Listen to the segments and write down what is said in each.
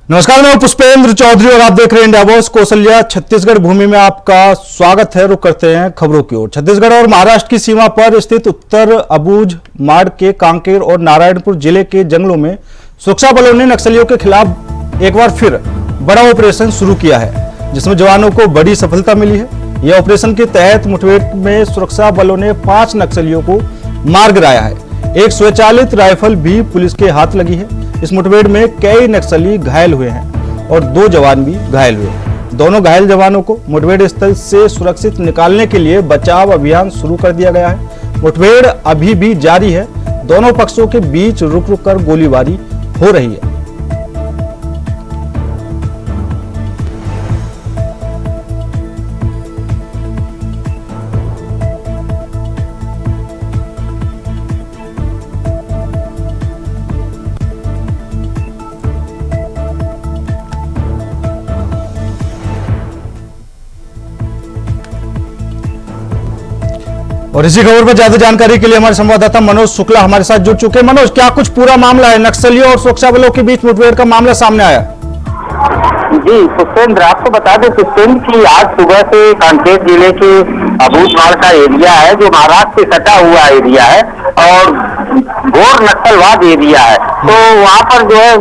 नमस्कार, मैं पुष्पेंद्र चौधरी और आप देख रहे हैं इंडिया वॉइस। कौशल्या छत्तीसगढ़ भूमि में आपका स्वागत है। रुक करते हैं खबरों की ओर। छत्तीसगढ़ और महाराष्ट्र की सीमा पर स्थित उत्तर अबूझ मार्ग के कांकेर और नारायणपुर जिले के जंगलों में सुरक्षा बलों ने नक्सलियों के खिलाफ एक बार फिर बड़ा ऑपरेशन शुरू किया है, जिसमें जवानों को बड़ी सफलता मिली है। यह ऑपरेशन के तहत मुठभेड़ में सुरक्षा बलों ने 5 नक्सलियों को मार गिराया है। एक स्वचालित राइफल भी पुलिस के हाथ लगी है। इस मुठभेड़ में कई नक्सली घायल हुए हैं और 2 जवान भी घायल हुए हैं। दोनों घायल जवानों को मुठभेड़ स्थल से सुरक्षित निकालने के लिए बचाव अभियान शुरू कर दिया गया है। मुठभेड़ अभी भी जारी है। दोनों पक्षों के बीच रुक रुक कर गोलीबारी हो रही है। और इसी खबर पर ज्यादा जानकारी के लिए हमारे संवाददाता मनोज शुक्ला हमारे साथ जुड़ चुके हैं। मनोज, क्या कुछ पूरा मामला है? नक्सलियों और सुरक्षा बलों के बीच मुठभेड़ का मामला सामने आया। जी पुष्पेंद्र, आपको बता दें पुष्पेंद्र की आज सुबह से कांकेर जिले के अबूझमाड़ का एरिया है, जो महाराष्ट्र से सटा हुआ एरिया है और घोर नक्सलवाद एरिया है। तो वहाँ पर जो है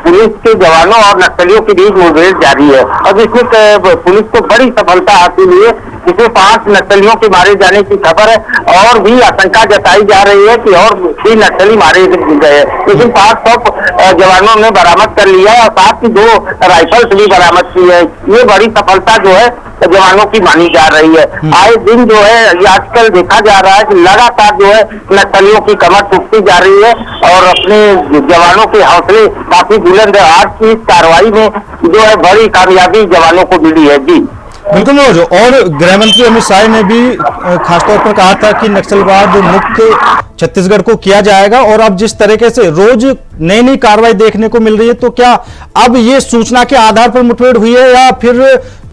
पुलिस के जवानों और नक्सलियों के बीच मुठभेड़ जारी है और जिसमें पुलिस को बड़ी सफलता हासिल हुई है, जिसमें 5 नक्सलियों के मारे जाने की खबर है और भी आशंका जताई जा रही है कि और भी नक्सली मारे गए, लेकिन 500 जवानों ने बरामद कर लिया है और साथ ही 2 राइफल्स भी बरामद की है। ये बड़ी सफलता जो है जवानों की मानी जा रही है। आए दिन जो है ये आजकल देखा जा रहा है कि लगातार जो है नक्सलियों की कमर टूटती जा रही है और अपने जवानों के हौसले काफी बुलंद है। आज की इस कार्रवाई में जो है बड़ी कामयाबी जवानों को मिली है। जी बिल्कुल मनोज, और गृह मंत्री अमित शाह ने भी खासतौर पर कहा था कि नक्सलवाद मुक्त छत्तीसगढ़ को किया जाएगा। और अब जिस तरीके से रोज नई नई कार्रवाई देखने को मिल रही है, तो क्या अब ये सूचना के आधार पर मुठभेड़ हुई है या फिर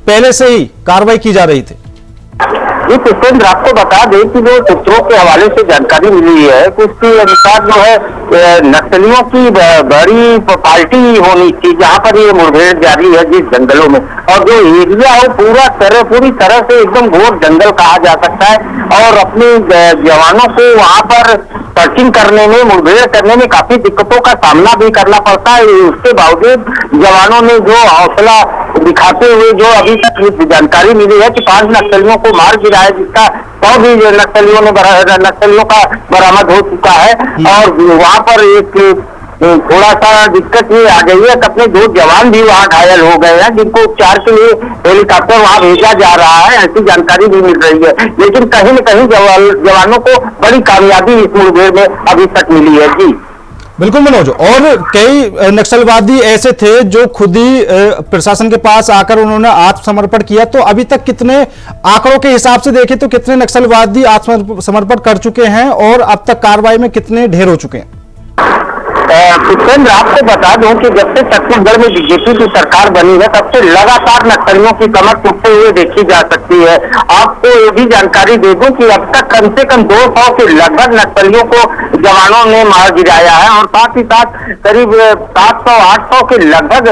पहले से ही कार्रवाई की जा रही थी? ये पुष्पेंद्र, आपको बता दें कि जो सूत्रों के हवाले से जानकारी मिली है उसके अनुसार जो है नक्सलियों की बड़ी पार्टी होनी थी जहां पर ये मुठभेड़ जारी है जिस जंगलों में, और जो एरिया है पूरी तरह से एकदम घोर जंगल कहा जा सकता है और अपने जवानों को वहां पर सर्चिंग करने में, मुठभेड़ करने में काफी दिक्कतों का सामना भी करना पड़ता है। उसके बावजूद जवानों ने जो हौसला दिखाते हुए जो अभी तक जानकारी मिली है कि 5 नक्सलियों को मार गिरा है, जिसका 100 भी नक्सलियों का बरामद हो चुका है। और वहां पर एक थोड़ा सा दिक्कत ये आ गई है कि अपने 2 जवान भी वहां घायल हो गए हैं, जिनको उपचार के लिए हेलीकॉप्टर वहां भेजा जा रहा है, ऐसी जानकारी भी मिल रही है। लेकिन कहीं न कहीं जवानों को बड़ी कामयाबी इस मुठभेड़ में अभी तक मिली है। जी बिल्कुल मनोज, और कई नक्सलवादी ऐसे थे जो खुद ही प्रशासन के पास आकर उन्होंने आत्मसमर्पण किया। तो अभी तक कितने, आंकड़ों के हिसाब से देखें तो कितने नक्सलवादी आत्मसमर्पण कर चुके हैं और अब तक कार्रवाई में कितने ढेर हो चुके हैं? पुष्पेंद्र, आपको बता दूं कि जब से छत्तीसगढ़ में बीजेपी की सरकार बनी है तब से लगातार नक्सलियों की कमर टूटते हुए देखी जा सकती है। आपको ये भी जानकारी दे दूं कि अब तक कम से कम 200 के लगभग नक्सलियों को जवानों ने मार गिराया है और साथ ही साथ करीब 700-800 के लगभग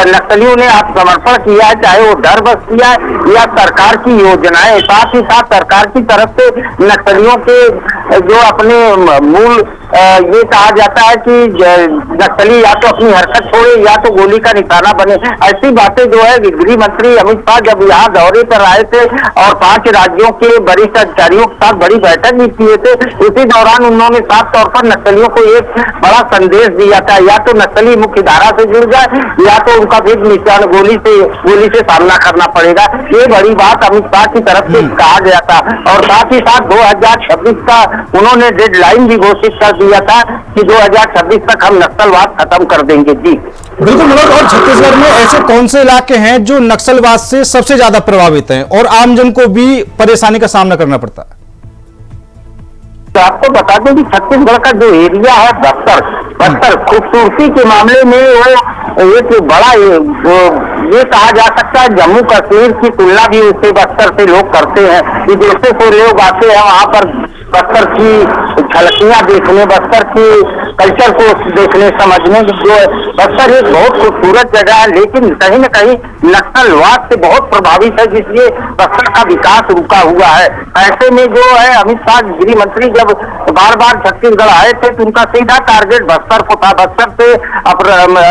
नक्सलियों ने आत्मसमर्पण किया है, चाहे वो डर बस किया है या सरकार की योजनाएं। साथ ही साथ सरकार की तरफ से नक्सलियों के जो अपने मूल ये कहा जाता है कि नक्सली या तो अपनी हरकत छोड़े या तो गोली का निशाना बने, ऐसी बातें जो है गृह मंत्री अमित शाह जब यहाँ दौरे पर आए थे और 5 राज्यों के वरिष्ठ अधिकारियों के साथ बड़ी बैठक भी किए थे, इसी दौरान उन्होंने साफ तौर पर नक्सलियों को एक बड़ा संदेश दिया था, या तो नक्सली मुख्य धारा से जुड़ जाए या तो उनका भी निशान गोली से सामना करना पड़ेगा। ये बड़ी बात अमित शाह की तरफ से कहा गया था और साथ ही साथ 2026 का उन्होंने डेडलाइन भी घोषित कर दिया था कि 2026 तक हम नक्सलवाद खत्म कर देंगे। जी बिल्कुल मनोज, और छत्तीसगढ़ में ऐसे कौन से इलाके हैं जो नक्सलवाद से सबसे ज्यादा प्रभावित हैं और आमजन को भी परेशानी का सामना करना पड़ता है? तो आपको बता दें कि छत्तीसगढ़ का जो एरिया है बस्तर खूबसूरती के मामले में वो एक बड़ा ये कहा जा सकता है जम्मू कश्मीर की तुलना भी उससे बस्तर से लोग करते हैं। विदेशों से लोग आते हैं वहां पर बस्तर की झलकियां देखने, बस्तर की कल्चर को देखने समझने, जो बस्तर एक बहुत खूबसूरत जगह है, लेकिन कहीं न कहीं नक्सलवाद से बहुत प्रभावित है, जिसलिए बस्तर का विकास रुका हुआ है। ऐसे में जो है अमित शाह गृह मंत्री जब बार बार छत्तीसगढ़ आए थे तो उनका सीधा टारगेट बस्तर को था। बस्तर से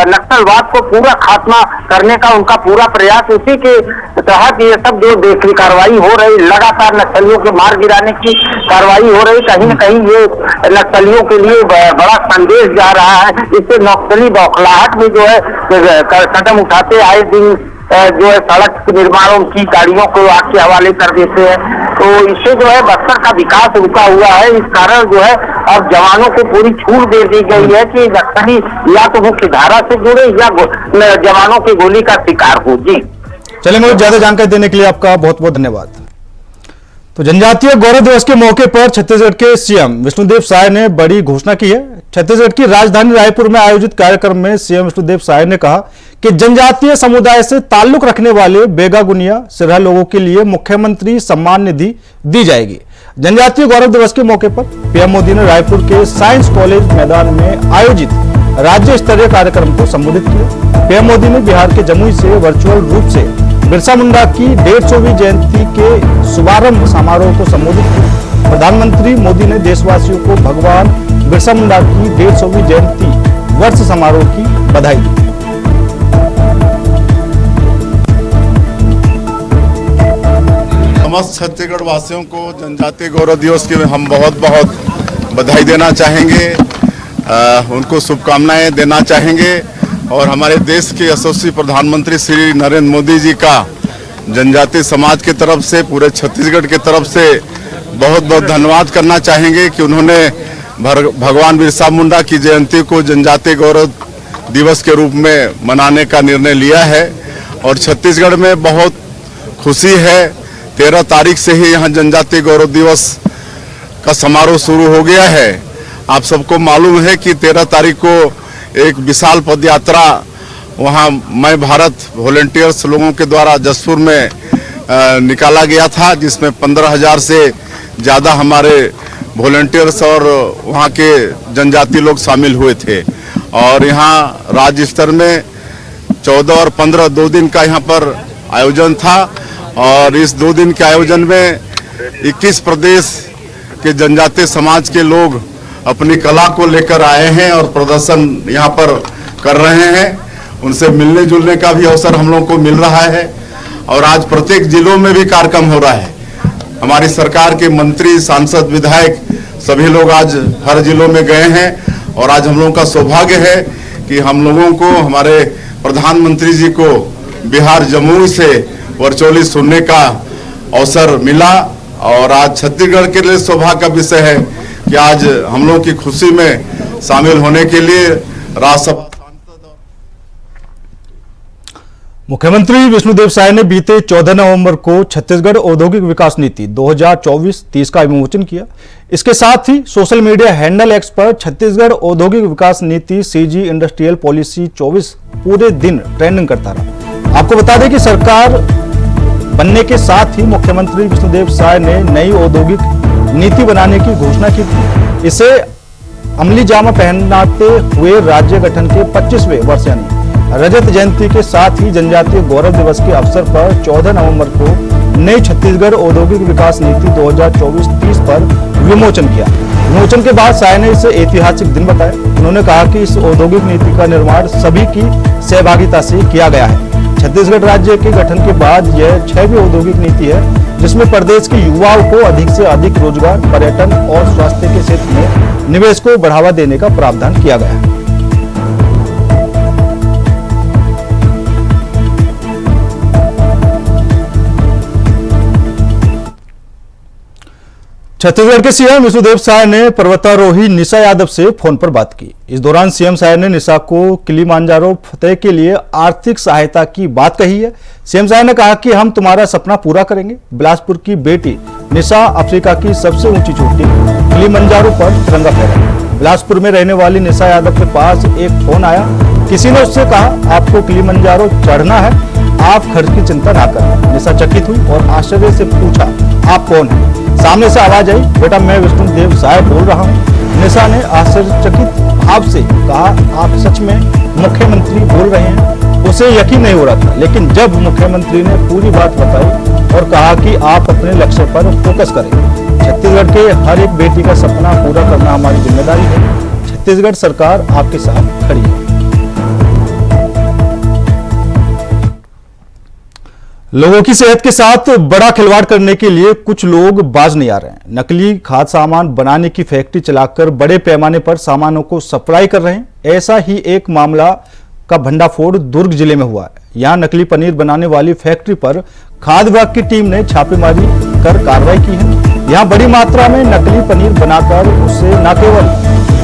नक्सलवाद को पूरा खात्मा करने का उनका पूरा प्रयास, उसी के तहत ये सब जो देखी कार्रवाई हो रही, लगातार नक्सलियों के मार गिराने की कार्रवाई हो रही, कहीं न कहीं ये नक्सलियों के लिए बड़ा संदेश जा रहा है। इससे नक्सली बौखलाहट में जो है कदम उठाते आए दिन जो है सड़क निर्माणों की गाड़ियों को आग के हवाले कर देते हैं, तो इससे जो है बस्तर का विकास रुका हुआ है। इस कारण जो है अब जवानों को पूरी छूट दे दी गई है कि नक्सली या तो मुख्य धारा से जुड़े या जवानों की गोली का शिकार हो। जी चलिए, मुझे ज्यादा जानकारी देने के लिए आपका बहुत बहुत धन्यवाद। तो जनजातीय गौरव दिवस के मौके पर छत्तीसगढ़ के सीएम विष्णुदेव साय ने बड़ी घोषणा की है। छत्तीसगढ़ की राजधानी रायपुर में आयोजित कार्यक्रम में सीएम विष्णुदेव साय ने कहा कि जनजातीय समुदाय से ताल्लुक रखने वाले बेगा गुनिया सिरहा लोगों के लिए मुख्यमंत्री सम्मान निधि दी जाएगी। जनजातीय गौरव दिवस के मौके पर पीएम मोदी ने रायपुर के साइंस कॉलेज मैदान में आयोजित राज्य स्तरीय कार्यक्रम को संबोधित किया। पीएम मोदी ने बिहार के जमुई से वर्चुअल रूप से बिरसा मुंडा की 150वीं जयंती के शुभारंभ समारोह को संबोधित किया। प्रधानमंत्री मोदी ने देशवासियों को भगवान बिरसा मुंडा की 150वीं जयंती वर्ष समारोह की बधाई दी। समस्त छत्तीसगढ़ वासियों को जनजातीय गौरव दिवस की हम बहुत बहुत बधाई देना चाहेंगे, उनको शुभकामनाएं देना चाहेंगे और हमारे देश के यशस्वी प्रधानमंत्री श्री नरेंद्र मोदी जी का जनजातीय समाज की तरफ से, पूरे छत्तीसगढ़ की तरफ से बहुत बहुत धन्यवाद करना चाहेंगे कि उन्होंने भगवान बिरसा मुंडा की जयंती को जनजातीय गौरव दिवस के रूप में मनाने का निर्णय लिया है। और छत्तीसगढ़ में बहुत खुशी है, 13 तारीख से ही यहाँ जनजातीय गौरव दिवस का समारोह शुरू हो गया है। आप सबको मालूम है कि 13 तारीख को एक विशाल पद यात्रा वहाँ मैं भारत वॉलंटियर्स लोगों के द्वारा जसपुर में निकाला गया था, जिसमें 15,000 से ज़्यादा हमारे वॉलंटियर्स और वहाँ के जनजाति लोग शामिल हुए थे। और यहाँ राज्य स्तर में 14 और 15 2 दिन का यहाँ पर आयोजन था और इस 2 दिन के आयोजन में 21 प्रदेश के जनजातीय समाज के लोग अपनी कला को लेकर आए हैं और प्रदर्शन यहाँ पर कर रहे हैं। उनसे मिलने जुलने का भी अवसर हम लोगों को मिल रहा है और आज प्रत्येक जिलों में भी कार्यक्रम हो रहा है। हमारी सरकार के मंत्री, सांसद, विधायक सभी लोग आज हर जिलों में गए हैं और आज हम लोगों का सौभाग्य है कि हम लोगों को हमारे प्रधानमंत्री जी को बिहार जमुई से वर्चुअली सुनने का अवसर मिला। और आज छत्तीसगढ़ के लिए सौभाग्य का विषय है कि आज हम लोगों की खुशी में शामिल होने के लिए राज्यसभा मुख्यमंत्री विष्णुदेव साय ने बीते 14 नवंबर को छत्तीसगढ़ औद्योगिक विकास नीति 2024-30 का विमोचन किया। इसके साथ ही सोशल मीडिया हैंडल एक्स पर छत्तीसगढ़ औद्योगिक विकास नीति सीजी इंडस्ट्रियल पॉलिसी 24 पूरे दिन ट्रेंडिंग करता रहा। आपको बता दें कि सरकार बनने के साथ ही मुख्यमंत्री विष्णुदेव साय ने नई औद्योगिक नीति बनाने की घोषणा की थी। इसे अमली जामा पहनाते हुए राज्य गठन के 25वें वर्ष यानी रजत जयंती के साथ ही जनजातीय गौरव दिवस के अवसर पर 14 नवंबर को नई छत्तीसगढ़ औद्योगिक विकास नीति 2024-30 पर विमोचन किया। विमोचन के बाद साय ने इसे ऐतिहासिक दिन बताया। उन्होंने कहा कि इस औद्योगिक नीति का निर्माण सभी की सहभागिता से किया गया है। छत्तीसगढ़ राज्य के गठन के बाद यह 6वीं औद्योगिक नीति है जिसमें प्रदेश के युवाओं को अधिक से अधिक रोजगार, पर्यटन और स्वास्थ्य के क्षेत्र में निवेश को बढ़ावा देने का प्रावधान किया गया है। छत्तीसगढ़ के सीएम विष्णुदेव साय ने पर्वतारोही निशा यादव से फोन पर बात की। इस दौरान सीएम साय ने निशा को किलिमांजारो फतेह के लिए आर्थिक सहायता की बात कही है। सीएम साय ने कहा कि हम तुम्हारा सपना पूरा करेंगे। बिलासपुर की बेटी निशा अफ्रीका की सबसे ऊंची चोटी किलिमांजारो पर तिरंगा फहराया। बिलासपुर में रहने वाली निशा यादव के पास एक फोन आया। किसी ने उससे कहा आपको किलिमांजारो चढ़ना है, आप खर्च की चिंता ना करें। निशा चकित हुई और आश्चर्य से पूछा आप कौन है। सामने से आवाज आई बेटा मैं विष्णुदेव साय बोल रहा हूँ। निशा ने आश्चर्यचकित भाव से कहा, आप सच में मुख्यमंत्री बोल रहे हैं? उसे यकीन नहीं हो रहा था, लेकिन जब मुख्यमंत्री ने पूरी बात बताई और कहा कि आप अपने लक्ष्य पर फोकस करें। छत्तीसगढ़ के हर एक बेटी का सपना पूरा करना हमारी जिम्मेदारी है। छत्तीसगढ़ सरकार आपके साथ खड़ी है। लोगों की सेहत के साथ बड़ा खिलवाड़ करने के लिए कुछ लोग बाज नहीं आ रहे हैं। नकली खाद्य सामान बनाने की फैक्ट्री चलाकर बड़े पैमाने पर सामानों को सप्लाई कर रहे हैं। ऐसा ही एक मामला का भंडाफोड़ दुर्ग जिले में हुआ है। यहां नकली पनीर बनाने वाली फैक्ट्री पर खाद्य विभाग की टीम ने छापेमारी कर कार्रवाई की है। यहां बड़ी मात्रा में नकली पनीर बनाकर उसे न केवल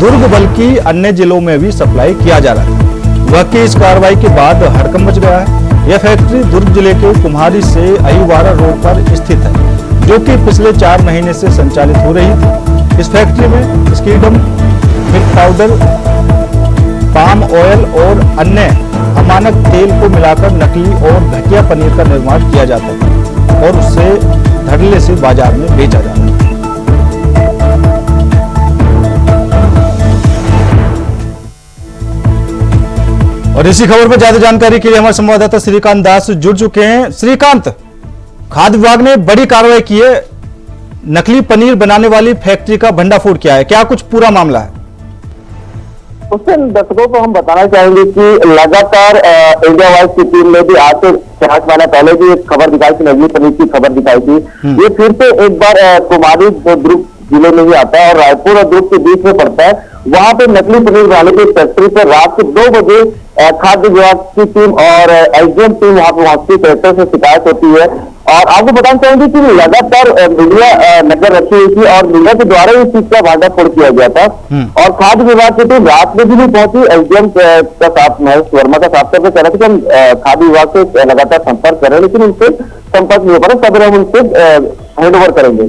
दुर्ग बल्कि अन्य जिलों में भी सप्लाई किया जा रहा है। विभाग की इस कार्रवाई के बाद हड़कंप मच गया है। यह फैक्ट्री दुर्ग जिले के कुम्हारी से अहिवारा रोड पर स्थित है, जो कि पिछले 4 महीने से संचालित हो रही थी। इस फैक्ट्री में स्कीडम, मिल्क पाउडर, पाम ऑयल और अन्य अमानक तेल को मिलाकर नकली और घटिया पनीर का निर्माण किया जाता है और उससे धड़ल्ले से बाजार में बेचा जाता है। और इसी खबर पर ज्यादा जानकारी के लिए हमारे संवाददाता श्रीकांत दास जुड़ चुके हैं। श्रीकांत, खाद्य विभाग ने बड़ी कार्रवाई की है। नकली पनीर बनाने वाली फैक्ट्री का भंडाफोड़ किया है, क्या कुछ पूरा मामला है? उससे दर्शकों को हम बताना चाहेंगे कि लगातार इंडिया वाइज की टीम ने भी आज से 5 महीना पहले भी एक खबर दिखाई थी, नकली पनीर की खबर दिखाई थी। ये फिर से एक बार कुमारी जो दुर्ग जिले में ही आता है और रायपुर और दुर्ग के बीच में पड़ता है, वहां पे नकली पनीर बनाने की फैक्ट्री पर रात के 2 बजे खाद्य विभाग की टीम और एसडीएम टीम वहां पर पहुंचती, कलेक्टर से शिकायत होती है। और आपको बताना चाहेंगे कि लगातार मीडिया नजर रखी हुई थी और मीडिया के द्वारा इस चीज का भांडाफोड़ किया गया था। और खाद्य विभाग की टीम रात में भी नहीं पहुंची। एसडीएम का साथ महेश वर्मा का साथ करके कह रहे थे कि हम खाद्य विभाग से लगातार संपर्क कर रहे हैं, लेकिन उनसे संपर्क नहीं हो पा रहा। सवेरे हम उनसे हैंड ओवर करेंगे।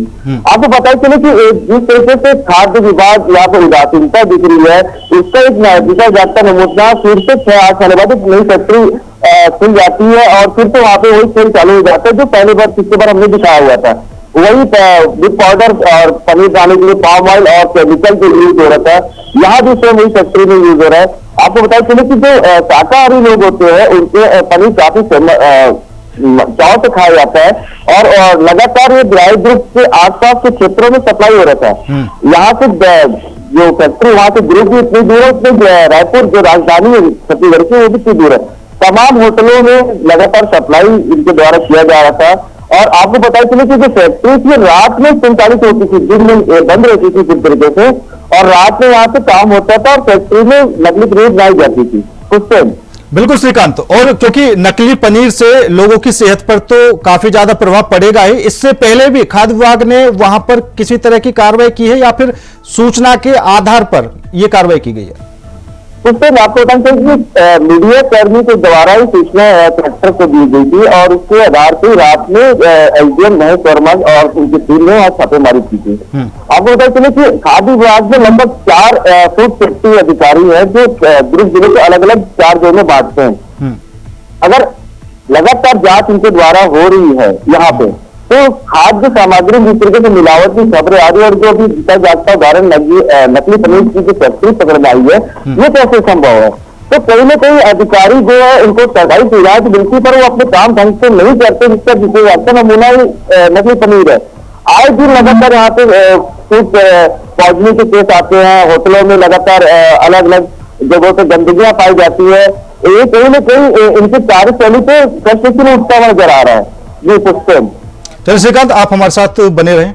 आपको पता चले कि जिस तरीके से खाद्य विभाग यहाँ पर उदासीनता दिख रही है, उसका एक दिशा जाता नमूना फिर से 6-8 साल बाद एक नई फैक्ट्री खुल जाती है और फिर तो वहां पे वही खेल चालू हो जाता है जो पहली बार पिछली बार हमने दिखाया हुआ था। वही मिल्क पाउडर और पनीर बनाने के लिए पाम ऑयल और केमिकल जो यूज हो रहा था, यहाँ भी सेम वही फैक्ट्री में यूज हो रहा है। आपको बताया चले कि जो शाकाहारी लोग होते हैं उनके पनीर काफी चाव से खाया जाता है और लगातार ये ड्राई ग्रुप के आसपास के क्षेत्रों में सप्लाई हो रहा था। यहाँ से जो फैक्ट्री वहां से ग्रुप भी इतनी दूर है, उतनी रायपुर जो राजधानी है छत्तीसगढ़ की वो भी इतनी दूर है। तमाम होटलों में लगातार सप्लाई इनके द्वारा किया जा रहा था। और आपको पता चले कि जो फैक्ट्री थी रात में संचालित होती थी, दिन में बंद रहती थी पूरी तरीके से, और रात में यहाँ से काम होता था और फैक्ट्री में नकली पनीर बनाई जाती थी उस टाइम। बिल्कुल श्रीकांत, और क्योंकि नकली पनीर से लोगों की सेहत पर तो काफी ज्यादा प्रभाव पड़ेगा ही, इससे पहले भी खाद्य विभाग ने वहां पर किसी तरह की कार्रवाई की है या फिर सूचना के आधार पर यह कार्रवाई की गई है? उससे आपको बताना चाहिए कि मीडिया कर्मी के द्वारा ही सूचना कलेक्टर को दी गई थी और उसके आधार पर रात में एसडीएम महेश वर्मा और उनकी टीम ने वहां छापेमारी की थी। आपको पता चले कि खाद्य विभाग में लगभग 4 फूड सेफ्टी अधिकारी हैं जो दुर्ग जिले के अलग अलग 4 जोन में बांटते हैं। अगर लगातार जांच इनके द्वारा हो रही है यहाँ पे, तो खाद्य सामग्री जिस तरीके से मिलावट की खबरें आ रही है और जो अभी जितना जागता उदाहरण नकली पनीर की जो फैक्ट्री पकड़ में आई है, ये कैसे संभव है? तो कहीं ना कहीं अधिकारी जो है उनको सरकारी सुविधाएं तो मिलती, पर वो अपने काम ढंग से नहीं करते, जिसका जिसे जागता नमूना ही नकली पनीर है। आए दिन लगातार यहाँ पे फूड पॉइजनिंग के केस आते हैं, होटलों में लगातार अलग अलग जगहों पर गंदगियां पाई जाती है। ये कहीं ना कहीं इनकी कार्यशैली पे प्रश्न उठता हुआ नजर आ रहा है। जी पूछते हैं। चलिए श्रीकांत, आप हमारे साथ बने रहें।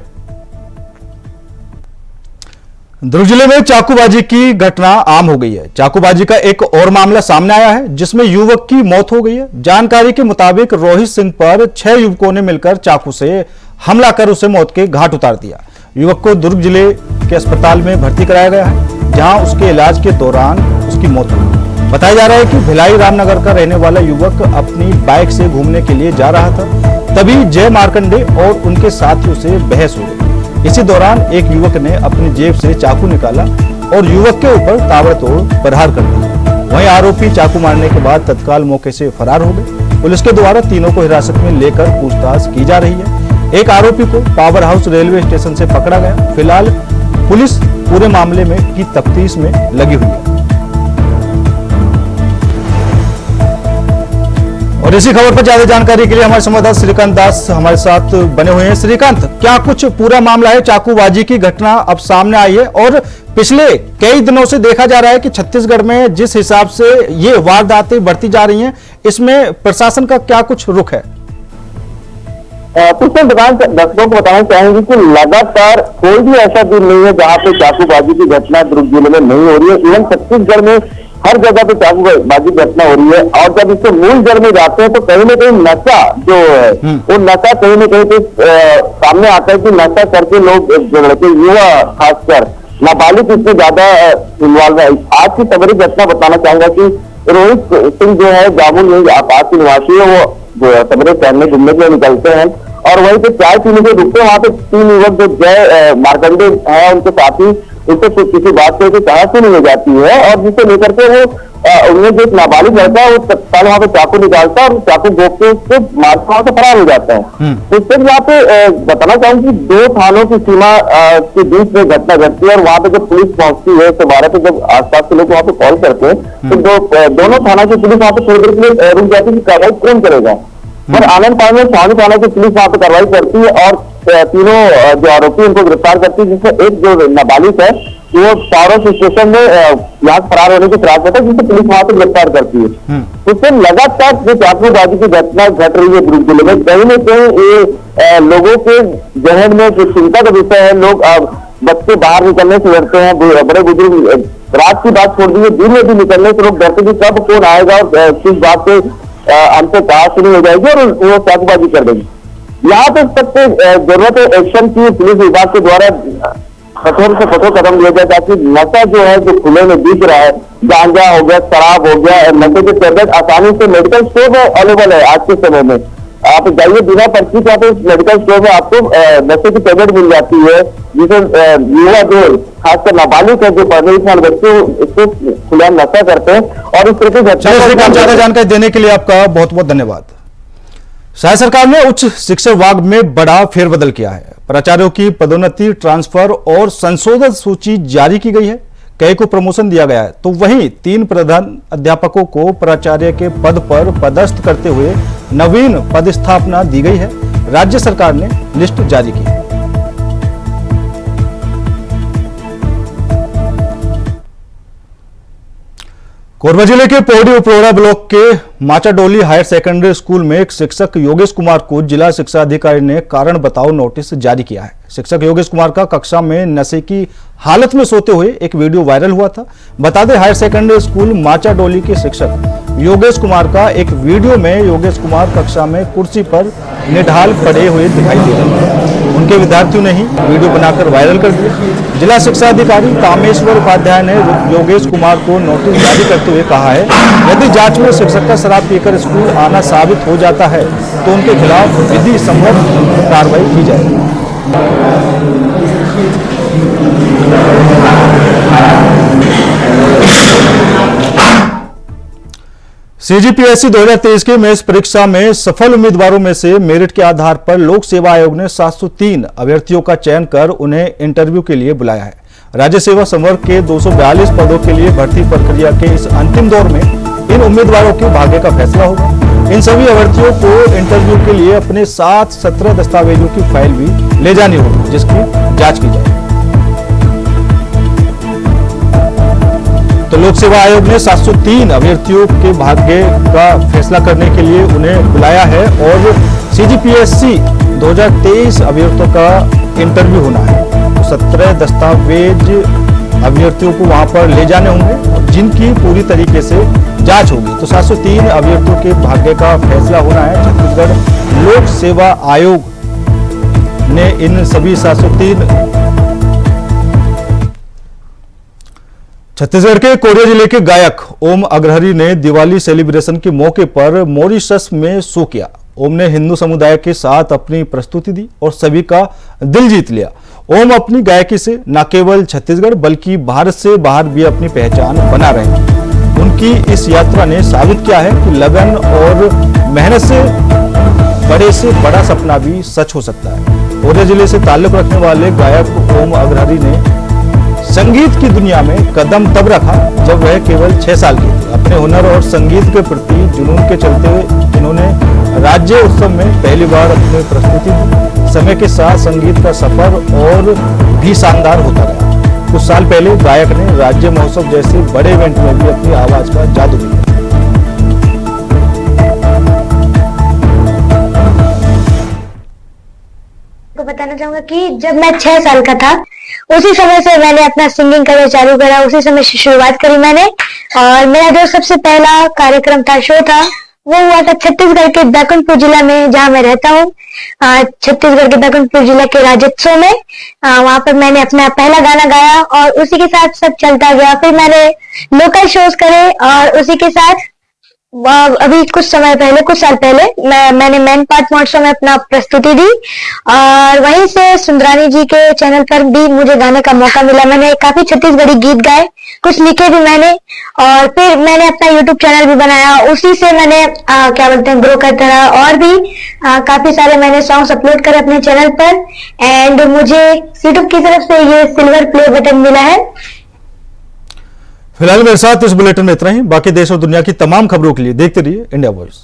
दुर्ग जिले में चाकूबाजी की घटना आम हो गई है। चाकूबाजी का एक और मामला सामने आया है जिसमें युवक की मौत हो गई है। जानकारी के मुताबिक रोहित सिंह पर 6 युवकों ने मिलकर चाकू से हमला कर उसे मौत के घाट उतार दिया। युवक को दुर्ग जिले के अस्पताल में भर्ती कराया गया है, जहां उसके इलाज के दौरान उसकी मौत हुई। बताया जा रहा है कि भिलाई रामनगर का रहने वाला युवक अपनी बाइक से घूमने के लिए जा रहा था, तभी जय मार्कंडे और उनके साथियों से बहस हो गई। इसी दौरान एक युवक ने अपनी जेब से चाकू निकाला और युवक के ऊपर ताबड़तोड़ प्रहार कर दिया। वहीं आरोपी चाकू मारने के बाद तत्काल मौके से फरार हो गए। पुलिस के द्वारा तीनों को हिरासत में लेकर पूछताछ की जा रही है। एक आरोपी को पावर हाउस रेलवे स्टेशन से पकड़ा गया। फिलहाल पुलिस पूरे मामले में की तफ्तीश में लगी हुई है। और इसी खबर पर ज्यादा जानकारी के लिए हमारे संवाददाता श्रीकांत दास हमारे साथ बने हुए हैं। श्रीकांत, क्या कुछ पूरा मामला है? चाकूबाजी की घटना अब सामने आई है और पिछले कई दिनों से देखा जा रहा है कि छत्तीसगढ़ में जिस हिसाब से ये वारदातें बढ़ती जा रही हैं, इसमें प्रशासन का क्या कुछ रुख है? पिछले दर्शकों को बताना चाहेंगे कि लगातार कोई भी ऐसा दिन नहीं है जहां पे चाकूबाजी की घटना दुर्ग जिले में नहीं हो रही है। इवन छत्तीसगढ़ में हर जगह पे चाकूबाजी घटना हो रही है। और जब इसके मूल जड़ में जाते हैं तो कहीं ना कहीं नशा जो है वो नशा कहीं ना कहीं पे सामने आता है कि नशा करके लोग जो लड़के युवा खासकर नाबालिग इसमें ज्यादा इन्वॉल्व है। आज की सबरी घटना बताना चाहूंगा कि रोहित सिंह जो है जामुन में आपास के निवासी है, वो सबरे टहलने घूमने के लिए निकलते हैं और वहीं पे चाय पीने के रुकते वहां पे 3 युवक जो जय मार्कंडे है उनके साथी उनसे किसी बात से तहसील हो जाती है और जिसे लेकर के वो उनमें जो एक नाबालिग लड़का है वो तत्काल वहां पे चाकू निकालता है और चाकू घोप के उसको मार वहां से फरार हो जाता है। इससे यहाँ पे बताना चाहूंगी 2 थानों की सीमा के बीच में घटना घटती है और वहां पे जब पुलिस पहुंचती है 112 पे, जब आसपास के लोग वहां पे कॉल करते हैं तो दोनों थाना की पुलिस वहां पे थोड़ी देर के लिए रुक जाती है कि कार्रवाई कौन करेगा। पर आनंद पाल में छावनी थाना की पुलिस वहां पे कार्रवाई करती है और तीनों जो आरोपी उनको गिरफ्तार करती है, जिसमें एक जो नाबालिग है वो सारों स्टेशन में यहाँ फरार होने की प्रयास करता है, जिसे पुलिस वहां पे गिरफ्तार करती है। उससे लगातार जो चाकूबाजी की घटना घट रही है दुर्ग जिले में, कहीं न कहीं ये लोगों के जहन में जो चिंता का विषय है। लोग बच्चे बाहर निकलने से डरते हैं, बड़े बुजुर्ग रात की बात छोड़ दीजिए दिन में भी निकलने से लोग डरते कि कब कौन आएगा और किस बात से हमसे कहा शुरू हो जाएगी और वो चाकूबाजी कर देंगे। यहाँ पे सबसे जरूरत है एक्शन की, पुलिस विभाग के द्वारा कठोर से कठोर कदम लिया जाए ताकि नशा जो है जो खुले में बिक रहा है, गांजा हो गया, शराब हो गया, नशे के टैबलेट आसानी से मेडिकल स्टोर में अवेलेबल है। आज के समय में आप जाइए बिना पर्ची के, आप मेडिकल स्टोर में आपको नशे की टैबलेट मिल जाती है, जिसे युवा जो खासकर नाबालिग है जो 15 साल बच्चे इसको खुला नशा करते हैं और इस तरह की ज्यादा जानकारी देने के लिए आपका बहुत बहुत धन्यवाद। राज्य सरकार ने उच्च शिक्षा विभाग में बड़ा फेरबदल किया है। प्राचार्यों की पदोन्नति, ट्रांसफर और संशोधित सूची जारी की गई है। कई को प्रमोशन दिया गया है तो वहीं 3 प्रधान अध्यापकों को प्राचार्य के पद पर पदस्थ करते हुए नवीन पदस्थापना दी गई है। राज्य सरकार ने लिस्ट जारी की है। कोरबा जिले के पौड़ी उपरोड़ा ब्लॉक के माचाडोली हायर सेकेंडरी स्कूल में एक शिक्षक योगेश कुमार को जिला शिक्षा अधिकारी ने कारण बताओ नोटिस जारी किया है। शिक्षक योगेश कुमार का कक्षा में नशे की हालत में सोते हुए एक वीडियो वायरल हुआ था। बता दें, हायर सेकेंडरी स्कूल माचाडोली के शिक्षक योगेश कुमार का एक वीडियो में योगेश कुमार कक्षा में कुर्सी पर निढाल पड़े हुए दिखाई दे रहे हैं। उनके विद्यार्थियों ने ही वीडियो बनाकर वायरल कर दिया। जिला शिक्षा अधिकारी कामेश्वर उपाध्याय ने योगेश कुमार को नोटिस जारी करते हुए कहा है, यदि जांच में शिक्षक का शराब पीकर स्कूल आना साबित हो जाता है तो उनके खिलाफ विधि सम्मत कार्रवाई की जाएगी। सीजीपीएससी 2023 की मेंस परीक्षा में सफल उम्मीदवारों में से मेरिट के आधार पर लोक सेवा आयोग ने 703 अभ्यर्थियों का चयन कर उन्हें इंटरव्यू के लिए बुलाया है। राज्य सेवा संवर्ग के 242 पदों के लिए भर्ती प्रक्रिया के इस अंतिम दौर में इन उम्मीदवारों के भाग्य का फैसला होगा। इन सभी अभ्यर्थियों को इंटरव्यू के लिए अपने साथ 17 दस्तावेजों की फाइल भी ले जानी होगी, जिसकी जांच की जाएगी। तो लोक सेवा आयोग ने 703 अभ्यर्थियों के भाग्य का फैसला करने के लिए उन्हें बुलाया है और सीजीपीएससी 2023 अभ्यर्थियों का इंटरव्यू होना है। तो 17 दस्तावेज अभ्यर्थियों को वहां पर ले जाने होंगे जिनकी पूरी तरीके से जांच होगी। तो 703 अभ्यर्थियों के भाग्य का फैसला होना है। छत्तीसगढ़ लोक सेवा आयोग ने इन सभी 703 छत्तीसगढ़ के कोरिया जिले के गायक ओम अग्रहरि ने दिवाली सेलिब्रेशन के मौके पर मॉरिशस में शो किया। ओम ने हिंदू समुदाय के साथ अपनी प्रस्तुति दी और सभी का दिल जीत लिया। ओम अपनी गायकी से न केवल छत्तीसगढ़ बल्कि भारत से बाहर भी अपनी पहचान बना रहे हैं। उनकी इस यात्रा ने साबित किया है कि लगन और मेहनत से बड़ा सपना भी सच हो सकता है। कोरिया जिले से ताल्लुक रखने वाले गायक ओम अग्रहरि ने संगीत की दुनिया में कदम तब रखा जब वह केवल 6 साल की थी। अपने हुनर और संगीत के प्रति जुनून के चलते इन्होंने राज्य उत्सव में पहली बार अपनी प्रस्तुति दी। समय के साथ संगीत का सफर और भी शानदार होता गया। कुछ साल पहले गायक ने राज्य महोत्सव जैसे बड़े इवेंट में भी अपनी आवाज का जादू दिखाया। को बताना चाहूंगा कि जब मैं 6 साल का था उसी समय से मैंने अपना सिंगिंग करियर चालू करा। उसी समय से शुरुआत करी मैंने, और मेरा जो सबसे पहला कार्यक्रम था, शो था, वो हुआ था छत्तीसगढ़ के दक्कनपुर जिला में, जहां मैं रहता हूँ। छत्तीसगढ़ के दक्कनपुर जिला के राज्योत्सव में वहां पर मैंने अपना पहला गाना गाया और उसी के साथ सब चलता गया। फिर मैंने लोकल शोज करे और उसी के साथ अभी कुछ साल पहले मैंने मैन पार्ट महोत्सव में अपना प्रस्तुति दी, और वहीं से सुंदरानी जी के चैनल पर भी मुझे गाने का मौका मिला। मैंने काफी छत्तीसगढ़ी गीत गाए, कुछ लिखे भी मैंने, और फिर मैंने अपना यूट्यूब चैनल भी बनाया। उसी से मैंने ग्रो करता रहा, और भी काफी सारे मैंने सॉन्ग्स अपलोड करे अपने चैनल पर, एंड मुझे यूट्यूब की तरफ से ये सिल्वर प्ले बटन मिला है। फिलहाल मेरे साथ इस बुलेटिन में इतना ही। बाकी देश और दुनिया की तमाम खबरों के लिए देखते रहिए इंडिया वॉइस।